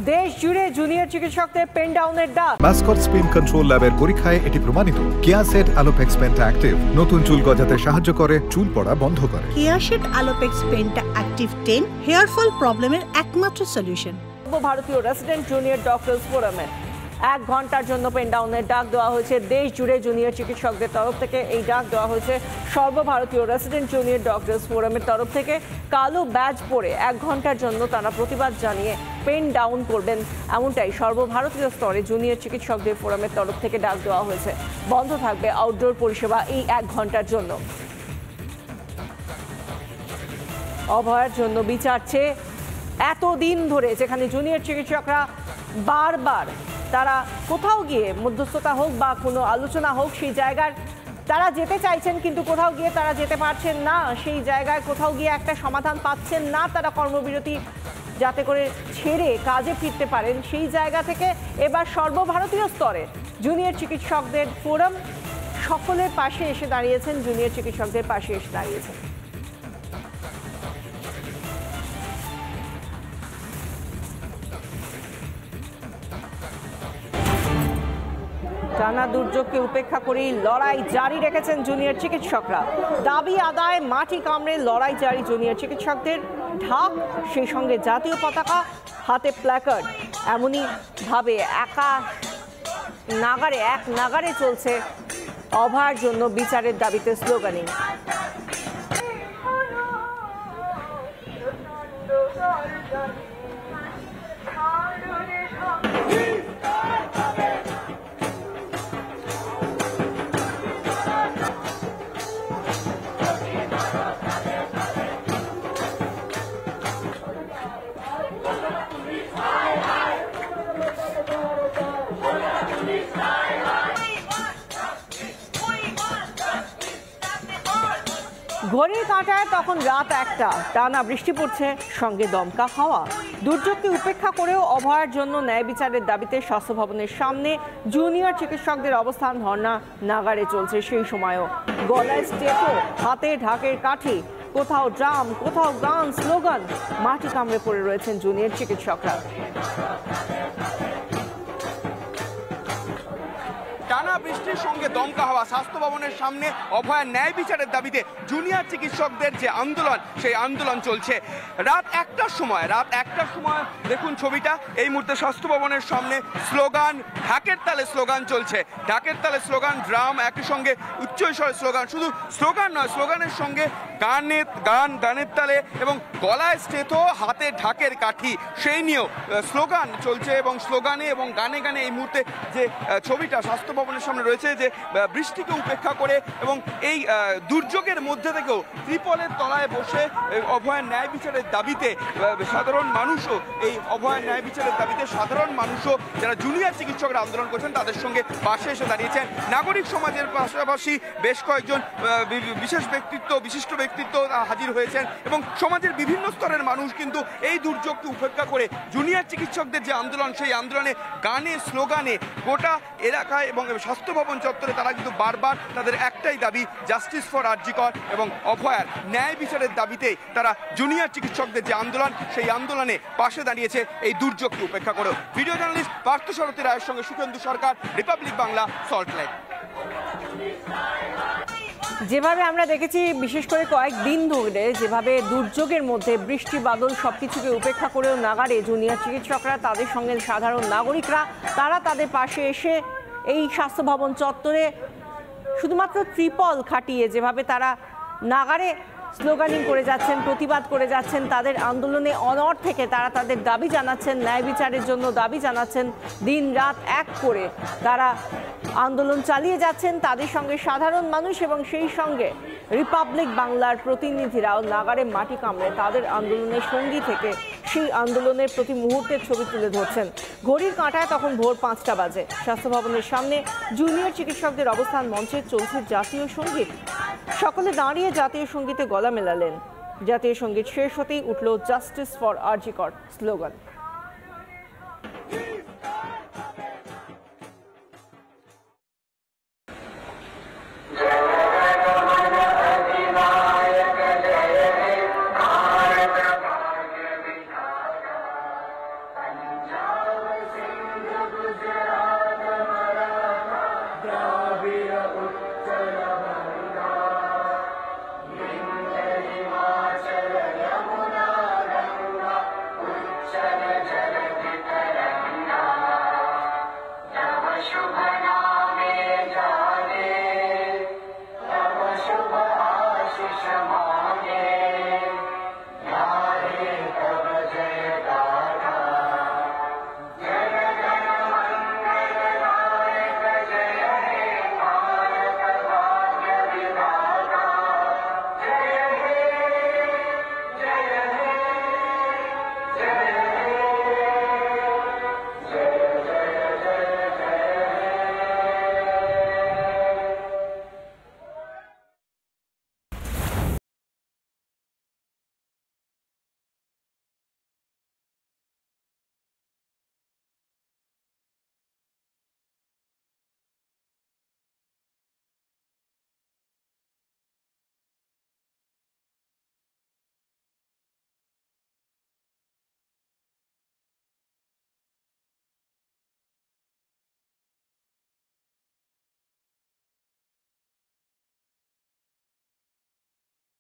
দেশ জুড়ে জুনিয়র চিকিৎসকদের পেন ডাউনের ডাক। মাসকট স্পিন কন্ট্রোল ল্যাবের পরীক্ষায় এটি প্রমাণিত। কেয়াসেট আলোপেক্স পেন্টা অ্যাক্টিভ নতুন চুল গজাতে সাহায্য করে, চুল পড়া বন্ধ করে। কেয়াসেট Alopex penta active 10 hair fall প্রবলেমের একমাত্র সলিউশন। ভারতীয় রেসিডেন্ট জুনিয়র ডক্টরস ফোরামে 1 ঘন্টার জন্য পেন ডাউনের ডাক দেওয়া হয়েছে দেশ জুড়ে জুনিয়র চিকিৎসকদের তরফ থেকে। এই ডাক দেওয়া হয়েছে সর্বভারতীয় রেসিডেন্ট জুনিয়র ডক্টরস ফোরামের তরফ থেকে। কালো ব্যাজ পরে 1 ঘন্টার জন্য তারা প্রতিবাদ জানিয়ে পেন ডাউন করবেন, এমনটাই সর্বভারতীয় স্তরে জুনিয়র চিকিৎসকদের ফোরামের তরফ থেকে ডাক দেওয়া হয়েছে। বন্ধ থাকবে আউটডোর পরিষেবা এই 1 ঘন্টার জন্য। অভয়ার জন্য বিচার চেয়ে এতদিন ধরে যেখানে জুনিয়র চিকিৎসকরা বারবার তারা কোথাও গিয়ে মধ্যস্থতা হোক বা কোনো আলোচনা হোক সেই জায়গার তারা যেতে চাইছেন, কিন্তু কোথাও গিয়ে তারা যেতে পারছেন না, সেই জায়গায় কোথাও গিয়ে একটা সমাধান পাচ্ছেন না, তারা কর্মবিরতি যাতে করে ছেড়ে কাজে ফিরতে পারেন, সেই জায়গা থেকে এবার সর্বভারতীয় স্তরে জুনিয়র চিকিৎসকদের ফোরাম সকলের পাশে এসে দাঁড়িয়েছেন, জুনিয়র চিকিৎসকদের পাশে এসে দাঁড়িয়েছেন। টানা দুর্যোগকে উপেক্ষা করেই লড়াই জারি রেখেছেন জুনিয়র চিকিৎসকরা। দাবি আদায় মাটি কামড়ে লড়াই জারি জুনিয়র চিকিৎসকদের। ঢাক, সেই সঙ্গে জাতীয় পতাকা, হাতে প্ল্যাকার্ড, এমনই ভাবে এক নাগারে চলছে অভয়ার জন্য বিচারের দাবিতে স্লোগানিং। ঘড়ির কাঁটায় তখন রাত 1টা, টানা বৃষ্টি পড়ছে, সঙ্গে দমকা হাওয়া। দুর্যোগকে উপেক্ষা করেও অভয়ার জন্য ন্যায় বিচারের দাবিতে স্বাস্থ্য ভবনের সামনে জুনিয়র চিকিৎসকদের অবস্থান ধর্ণা নাগারে চলছে। সেই সময়ও গলায় স্টেপো, হাতে ঢাকের কাঠি, কোথাও ড্রাম, কোথাও গান, স্লোগান। মাটি কামড়ে পড়ে রয়েছেন জুনিয়র চিকিৎসকরা। টানা বৃষ্টির সঙ্গে দমকা হাওয়া, স্বাস্থ্য ভবনের সামনে অভয়ার ন্যায় বিচারের দাবিতে জুনিয়র চিকিৎসকদের যে আন্দোলন, সেই আন্দোলন চলছে রাত 1টার সময়। দেখুন ছবিটা, এই মুহূর্তে স্বাস্থ্য ভবনের সামনে স্লোগান, ঢাকের তালে স্লোগান চলছে, ঢাকের তালে স্লোগান, ড্রাম, একই সঙ্গে উচ্চস্বরে স্লোগান। শুধু স্লোগান নয়, স্লোগানের সঙ্গে গানের তালে এবং গলায় স্টেথো, হাতে ঢাকের কাঠি, সেই নিয়েও স্লোগান চলছে। এবং স্লোগানে এবং গানে এই মুহূর্তে যে ছবিটা স্বাস্থ্য ভবনের সামনে রয়েছে, যে বৃষ্টিকে উপেক্ষা করে এবং এই দুর্যোগের মধ্যে থেকেও ত্রিপলের তলায় বসে অভয়ার ন্যায় বিচারের দাবিতে সাধারণ মানুষও, এই অভয়ার ন্যায় বিচারের দাবিতে সাধারণ মানুষও যারা জুনিয়র চিকিৎসকরা আন্দোলন করছেন তাদের সঙ্গে পাশে এসে দাঁড়িয়েছেন। নাগরিক সমাজের পাশাপাশি বেশ কয়েকজন বিশিষ্ট ব্যক্তিত্ব হাজির হয়েছেন এবং সমাজের বিভিন্ন স্তরের মানুষ কিন্তু এই দুর্যোগকে উপেক্ষা করে জুনিয়র চিকিৎসকদের যে আন্দোলন, সেই আন্দোলনে গানে স্লোগানে গোটা এলাকায় এবং স্বাস্থ্য ভবন চত্বরে তারা কিন্তু বারবার তাদের একটাই দাবি, জাস্টিস ফর আরজি কর এবং অভয়ার ন্যায় বিচারের দাবিতে তারা জুনিয়র চিকিৎসকদের যে আন্দোলন, সেই আন্দোলনে পাশে দাঁড়িয়েছে এই দুর্যোগকে উপেক্ষা করে। ভিডিও জার্নালিস্ট পার্থসারথী রায়ের সঙ্গে সুখেন্দু সরকার, রিপাবলিক বাংলা, সল্টলেক। যেভাবে আমরা দেখেছি বিশেষ করে কয়েকদিন ধরে, যেভাবে দুর্যোগের মধ্যে বৃষ্টি বাদল সবকিছুকে উপেক্ষা করেও নাগারে জুনিয়র চিকিৎসকরা, তাদের সঙ্গে সাধারণ নাগরিকরা, তারা তাদের পাশে এসে এই স্বাস্থ্য ভবন চত্বরে শুধুমাত্র ত্রিপল খাটিয়ে যেভাবে তারা নাগারে স্লোগানিং করে যাচ্ছেন, প্রতিবাদ করে যাচ্ছেন, তাদের আন্দোলনে অনড় থেকে তারা তাদের দাবি জানাচ্ছেন, ন্যায় বিচারের জন্য দাবি জানাচ্ছেন। দিন রাত এক করে তারা আন্দোলন চালিয়ে যাচ্ছেন। তাদের সঙ্গে সাধারণ মানুষ এবং সেই সঙ্গে রিপাবলিক বাংলার প্রতিনিধিরাও নাগারে মাটি কামড়ে তাদের আন্দোলনের সঙ্গী থেকে সেই আন্দোলনের প্রতি মুহূর্তের ছবি তুলে ধরছেন। ঘড়ির কাঁটায় তখন ভোর 5টা বাজে। স্বাস্থ্য ভবনের সামনে জুনিয়র চিকিৎসকদের অবস্থান মঞ্চে চলছে জাতীয় সঙ্গীত। সকলে দাঁড়িয়ে জাতীয় সঙ্গীতে গলা মেলালেন। জাতীয় সঙ্গীত শেষ হতেই উঠল জাস্টিস ফর আরজি কর স্লোগান।